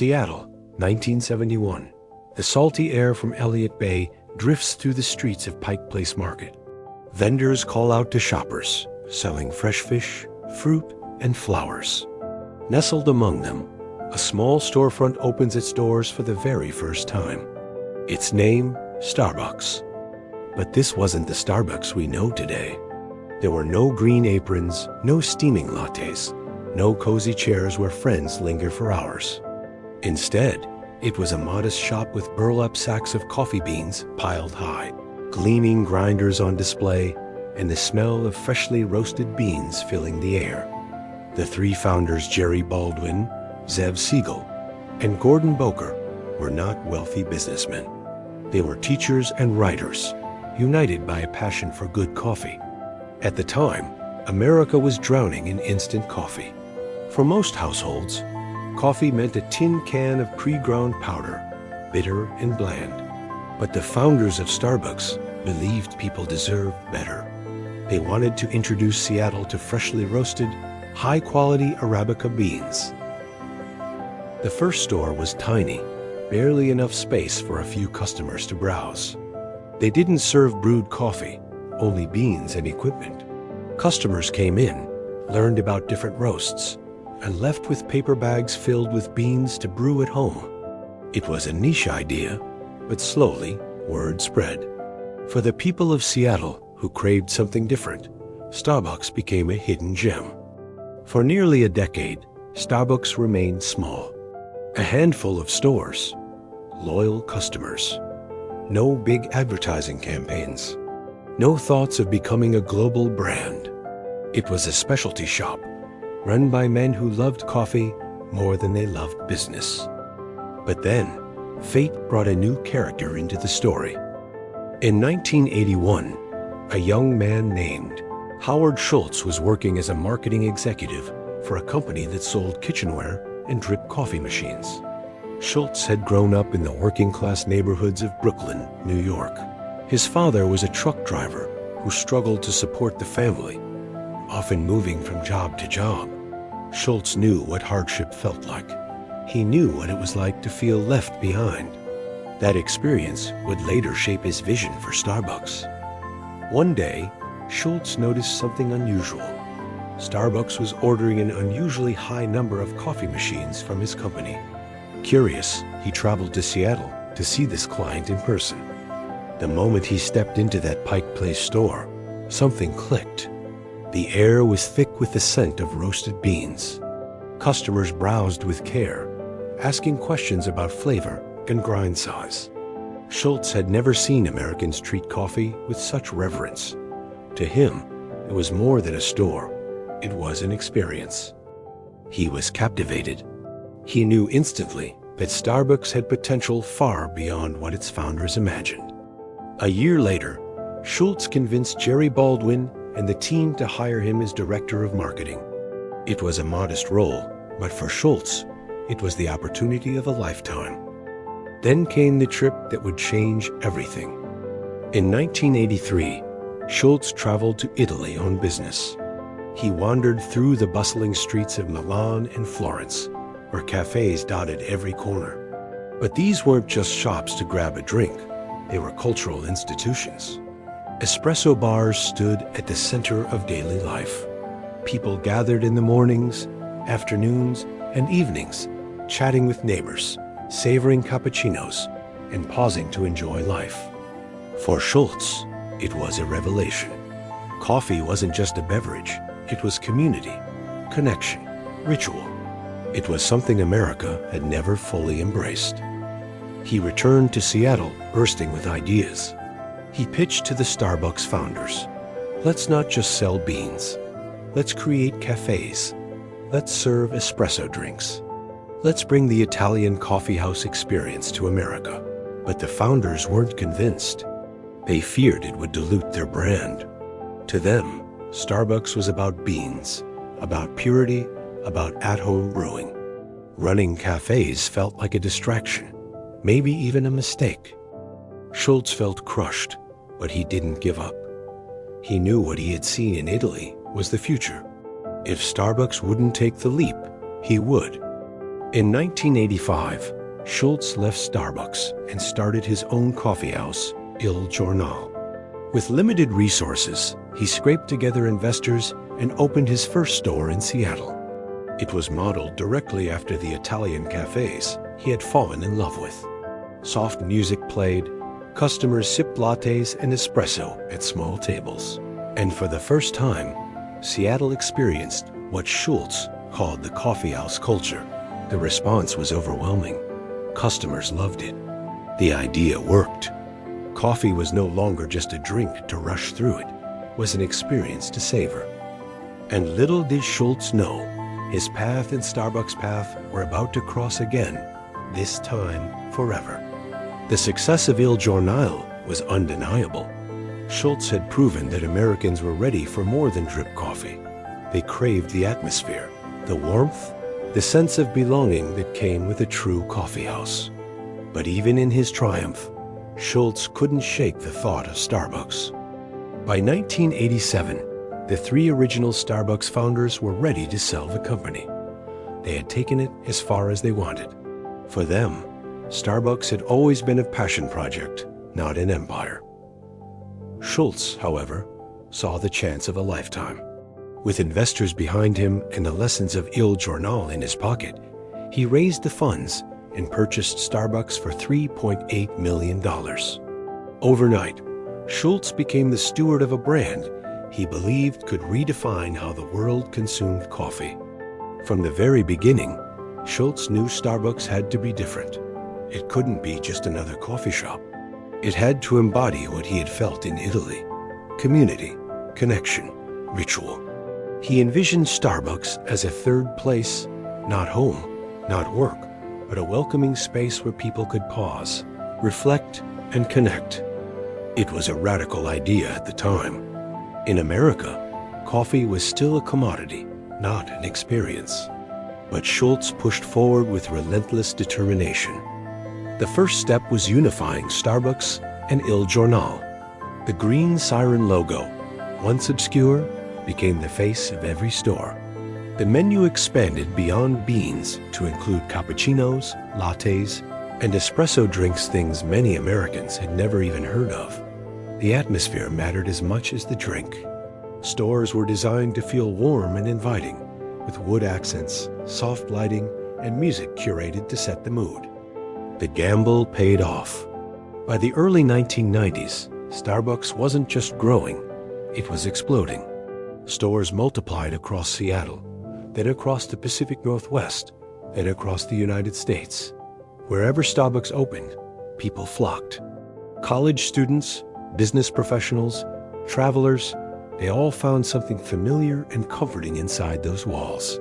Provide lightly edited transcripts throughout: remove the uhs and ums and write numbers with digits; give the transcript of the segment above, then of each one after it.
Seattle, 1971. The salty air from Elliott Bay drifts through the streets of Pike Place Market. Vendors call out to shoppers, selling fresh fish, fruit, and flowers. Nestled among them, a small storefront opens its doors for the very first time. Its name, Starbucks. But this wasn't the Starbucks we know today. There were no green aprons, no steaming lattes, no cozy chairs where friends linger for hours. Instead, it was a modest shop with burlap sacks of coffee beans piled high, gleaming grinders on display, and the smell of freshly roasted beans filling the air. The three founders, Jerry Baldwin, Zev Siegel, and Gordon Boker, were not wealthy businessmen. They were teachers and writers, united by a passion for good coffee. At the time, America was drowning in instant coffee. For most households, coffee meant a tin can of pre-ground powder, bitter and bland. But the founders of Starbucks believed people deserved better. They wanted to introduce Seattle to freshly roasted, high-quality Arabica beans. The first store was tiny, barely enough space for a few customers to browse. They didn't serve brewed coffee, only beans and equipment. Customers came in, learned about different roasts, and left with paper bags filled with beans to brew at home. It was a niche idea, but slowly word spread. For the people of Seattle who craved something different, Starbucks became a hidden gem. For nearly a decade, Starbucks remained small. A handful of stores, loyal customers. No big advertising campaigns. No thoughts of becoming a global brand. It was a specialty shop, run by men who loved coffee more than they loved business. But then, fate brought a new character into the story. In 1981, a young man named Howard Schultz was working as a marketing executive for a company that sold kitchenware and drip coffee machines. Schultz had grown up in the working-class neighborhoods of Brooklyn, New York. His father was a truck driver who struggled to support the family, often moving from job to job. Schultz knew what hardship felt like. He knew what it was like to feel left behind. That experience would later shape his vision for Starbucks. One day, Schultz noticed something unusual. Starbucks was ordering an unusually high number of coffee machines from his company. Curious, he traveled to Seattle to see this client in person. The moment he stepped into that Pike Place store, something clicked. The air was thick with the scent of roasted beans. Customers browsed with care, asking questions about flavor and grind size. Schultz had never seen Americans treat coffee with such reverence. To him, it was more than a store. It was an experience. He was captivated. He knew instantly that Starbucks had potential far beyond what its founders imagined. A year later, Schultz convinced Jerry Baldwin and the team to hire him as director of marketing. It was a modest role, but for Schultz, it was the opportunity of a lifetime. Then came the trip that would change everything. In 1983, Schultz traveled to Italy on business. He wandered through the bustling streets of Milan and Florence, where cafes dotted every corner. But these weren't just shops to grab a drink. They were cultural institutions. Espresso bars stood at the center of daily life. People gathered in the mornings, afternoons, and evenings, chatting with neighbors, savoring cappuccinos, and pausing to enjoy life. For Schultz, it was a revelation. Coffee wasn't just a beverage. It was community, connection, ritual. It was something America had never fully embraced. He returned to Seattle bursting with ideas. He pitched to the Starbucks founders. Let's not just sell beans. Let's create cafes. Let's serve espresso drinks. Let's bring the Italian coffeehouse experience to America. But the founders weren't convinced. They feared it would dilute their brand. To them, Starbucks was about beans, about purity, about at-home brewing. Running cafes felt like a distraction, maybe even a mistake. Schultz felt crushed, but he didn't give up. He knew what he had seen in Italy was the future. If Starbucks wouldn't take the leap, he would. In 1985, Schultz left Starbucks and started his own coffee house, Il Giornale. With limited resources, he scraped together investors and opened his first store in Seattle. It was modeled directly after the Italian cafes he had fallen in love with. Soft music played, customers sipped lattes and espresso at small tables. And for the first time, Seattle experienced what Schultz called the coffee house culture. The response was overwhelming. Customers loved it. The idea worked. Coffee was no longer just a drink to rush through, it was an experience to savor. And little did Schultz know, his path and Starbucks' path were about to cross again, this time forever. The success of Il Giornale was undeniable. Schultz had proven that Americans were ready for more than drip coffee. They craved the atmosphere, the warmth, the sense of belonging that came with a true coffee house. But even in his triumph, Schultz couldn't shake the thought of Starbucks. By 1987, the three original Starbucks founders were ready to sell the company. They had taken it as far as they wanted. For them, Starbucks had always been a passion project, not an empire. Schultz, however, saw the chance of a lifetime. With investors behind him and the lessons of Il Giornale in his pocket, he raised the funds and purchased Starbucks for $3.8 million. Overnight, Schultz became the steward of a brand he believed could redefine how the world consumed coffee. From the very beginning, Schultz knew Starbucks had to be different. It couldn't be just another coffee shop. It had to embody what he had felt in Italy: community, connection, ritual. He envisioned Starbucks as a third place, not home, not work, but a welcoming space where people could pause, reflect, and connect. It was a radical idea at the time. In America, coffee was still a commodity, not an experience. But Schultz pushed forward with relentless determination. The first step was unifying Starbucks and Il Giornale. The green siren logo, once obscure, became the face of every store. The menu expanded beyond beans to include cappuccinos, lattes, and espresso drinks, things many Americans had never even heard of. The atmosphere mattered as much as the drink. Stores were designed to feel warm and inviting, with wood accents, soft lighting, and music curated to set the mood. The gamble paid off. By the early 1990s, Starbucks wasn't just growing, it was exploding. Stores multiplied across Seattle, then across the Pacific Northwest, then across the United States. Wherever Starbucks opened, people flocked. College students, business professionals, travelers, they all found something familiar and comforting inside those walls.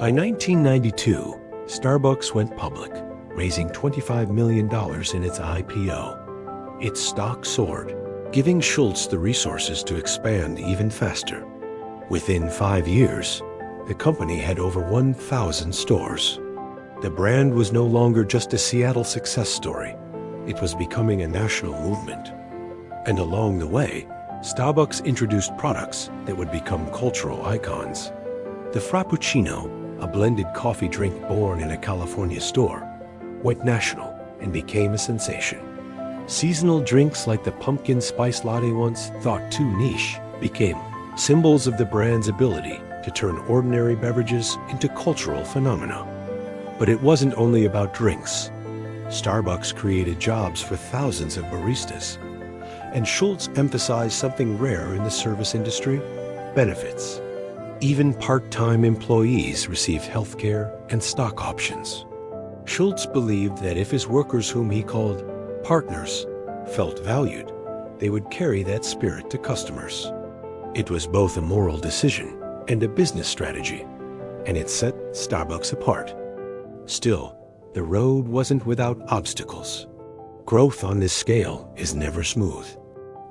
By 1992, Starbucks went public, raising $25 million in its IPO. Its stock soared, giving Schultz the resources to expand even faster. Within 5 years, the company had over 1,000 stores. The brand was no longer just a Seattle success story. It was becoming a national movement. And along the way, Starbucks introduced products that would become cultural icons. The Frappuccino, a blended coffee drink born in a California store, went national and became a sensation. Seasonal drinks like the pumpkin spice latte, once thought too niche, became symbols of the brand's ability to turn ordinary beverages into cultural phenomena. But it wasn't only about drinks. Starbucks created jobs for thousands of baristas. And Schultz emphasized something rare in the service industry: benefits. Even part-time employees received health care and stock options. Schultz believed that if his workers, whom he called partners, felt valued, they would carry that spirit to customers. It was both a moral decision and a business strategy, and it set Starbucks apart. Still, the road wasn't without obstacles. Growth on this scale is never smooth.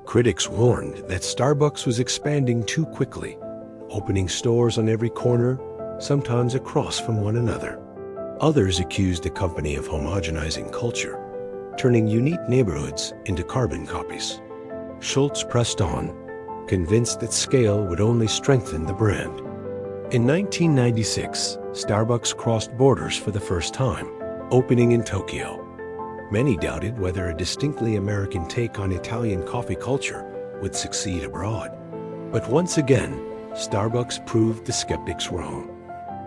Critics warned that Starbucks was expanding too quickly, opening stores on every corner, sometimes across from one another. Others accused the company of homogenizing culture, turning unique neighborhoods into carbon copies. Schultz pressed on, convinced that scale would only strengthen the brand. In 1996, Starbucks crossed borders for the first time, opening in Tokyo. Many doubted whether a distinctly American take on Italian coffee culture would succeed abroad. But once again, Starbucks proved the skeptics wrong.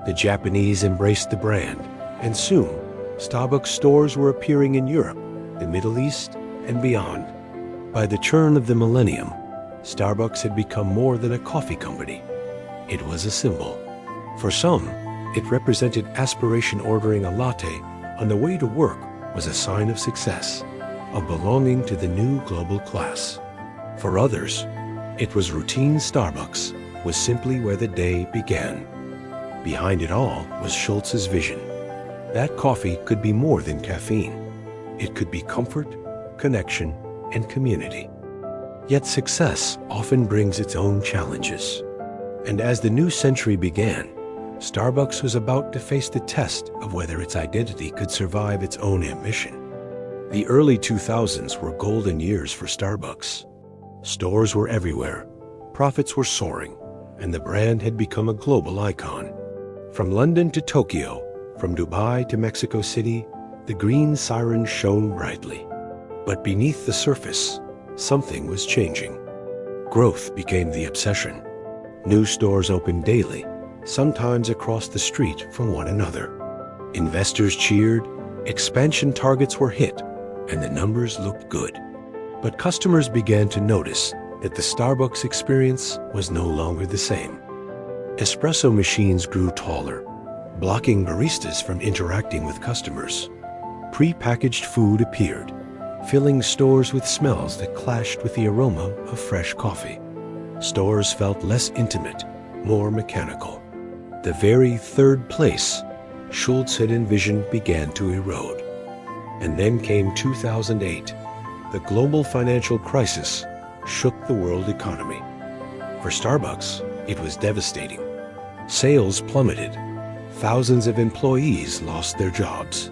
The Japanese embraced the brand, and soon, Starbucks stores were appearing in Europe, the Middle East, and beyond. By the turn of the millennium, Starbucks had become more than a coffee company. It was a symbol. For some, it represented aspiration. Ordering a latte on the way to work was a sign of success, of belonging to the new global class. For others, it was routine. Starbucks was simply where the day began. Behind it all was Schultz's vision. That coffee could be more than caffeine. It could be comfort, connection, and community. Yet success often brings its own challenges. And as the new century began, Starbucks was about to face the test of whether its identity could survive its own ambition. The early 2000s were golden years for Starbucks. Stores were everywhere, profits were soaring, and the brand had become a global icon. From London to Tokyo, from Dubai to Mexico City, the green siren shone brightly. But beneath the surface, something was changing. Growth became the obsession. New stores opened daily, sometimes across the street from one another. Investors cheered, expansion targets were hit, and the numbers looked good. But customers began to notice that the Starbucks experience was no longer the same. Espresso machines grew taller, blocking baristas from interacting with customers. Pre-packaged food appeared, filling stores with smells that clashed with the aroma of fresh coffee. Stores felt less intimate, more mechanical. The very third place Schultz had envisioned began to erode. And then came 2008. The global financial crisis shook the world economy. For Starbucks, it was devastating. Sales plummeted. Thousands of employees lost their jobs.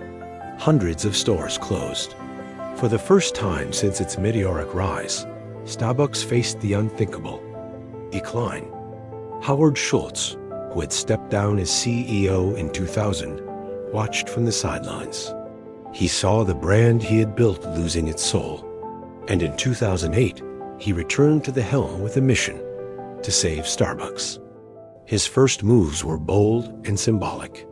Hundreds of stores closed. For the first time since its meteoric rise, Starbucks faced the unthinkable: decline. Howard Schultz, who had stepped down as CEO in 2000, watched from the sidelines. He saw the brand he had built losing its soul. And in 2008, he returned to the helm with a mission: to save Starbucks. His first moves were bold and symbolic.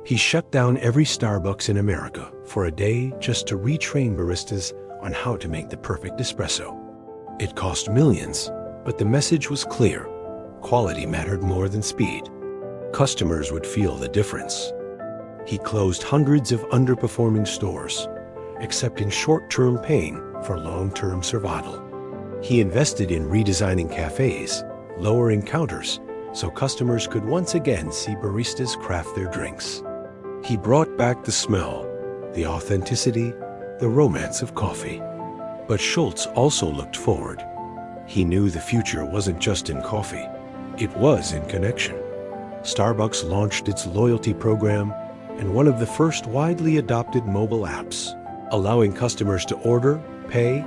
He shut down every Starbucks in America for a day just to retrain baristas on how to make the perfect espresso. It cost millions, but the message was clear: quality mattered more than speed. Customers would feel the difference. He closed hundreds of underperforming stores, accepting short-term pain for long-term survival. He invested in redesigning cafes, lowering counters, so customers could once again see baristas craft their drinks. He brought back the smell, the authenticity, the romance of coffee. But Schultz also looked forward. He knew the future wasn't just in coffee, it was in connection. Starbucks launched its loyalty program and one of the first widely adopted mobile apps, allowing customers to order, pay,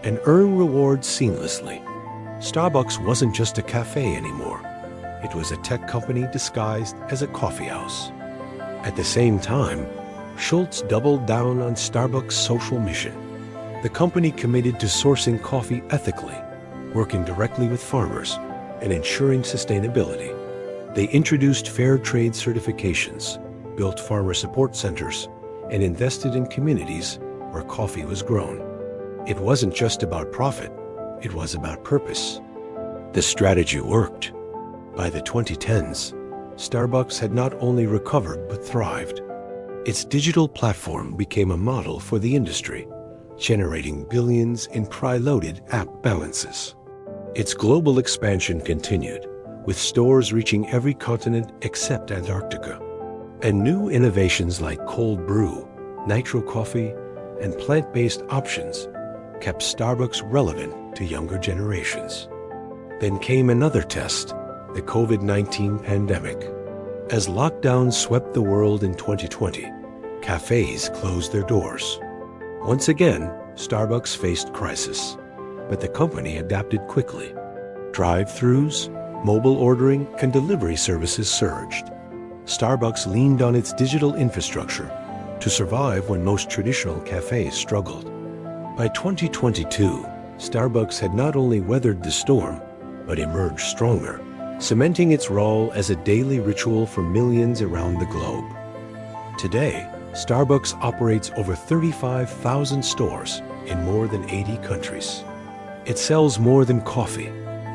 and earn rewards seamlessly. Starbucks wasn't just a cafe anymore. It was a tech company disguised as a coffee house. At the same time, Schultz doubled down on Starbucks' social mission. The company committed to sourcing coffee ethically, working directly with farmers, and ensuring sustainability. They introduced fair trade certifications, built farmer support centers, and invested in communities where coffee was grown. It wasn't just about profit, it was about purpose. The strategy worked. By the 2010s, Starbucks had not only recovered but thrived. Its digital platform became a model for the industry, generating billions in preloaded app balances. Its global expansion continued, with stores reaching every continent except Antarctica. And new innovations like cold brew, nitro coffee, and plant-based options kept Starbucks relevant to younger generations. Then came another test, the COVID-19 pandemic. As lockdowns swept the world in 2020, cafes closed their doors. Once again, Starbucks faced crisis, but the company adapted quickly. Drive-thrus, mobile ordering, and delivery services surged. Starbucks leaned on its digital infrastructure to survive when most traditional cafes struggled. By 2022, Starbucks had not only weathered the storm, but emerged stronger, cementing its role as a daily ritual for millions around the globe. Today, Starbucks operates over 35,000 stores in more than 80 countries. It sells more than coffee.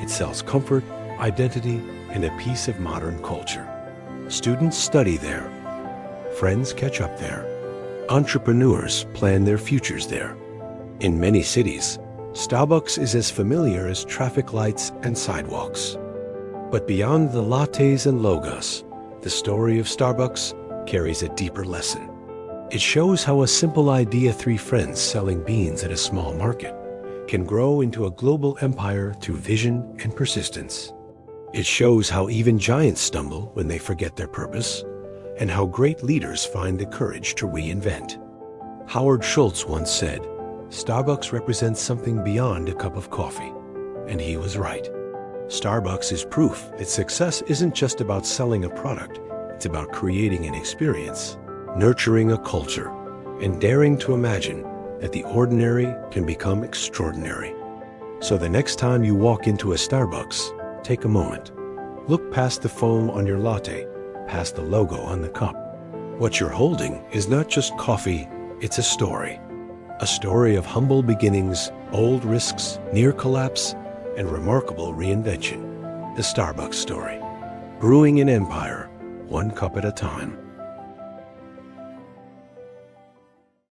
It sells comfort, identity, and a piece of modern culture. Students study there. Friends catch up there. Entrepreneurs plan their futures there. In many cities, Starbucks is as familiar as traffic lights and sidewalks. But beyond the lattes and logos, the story of Starbucks carries a deeper lesson. It shows how a simple idea, three friends selling beans at a small market, can grow into a global empire through vision and persistence. It shows how even giants stumble when they forget their purpose, and how great leaders find the courage to reinvent. Howard Schultz once said, "Starbucks represents something beyond a cup of coffee." And he was right. Starbucks is proof that success isn't just about selling a product, it's about creating an experience, nurturing a culture, and daring to imagine that the ordinary can become extraordinary. So the next time you walk into a Starbucks, take a moment. Look past the foam on your latte, past the logo on the cup. What you're holding is not just coffee, it's a story. A story of humble beginnings, bold risks, near collapse, and remarkable reinvention. The Starbucks story. Brewing an empire, one cup at a time.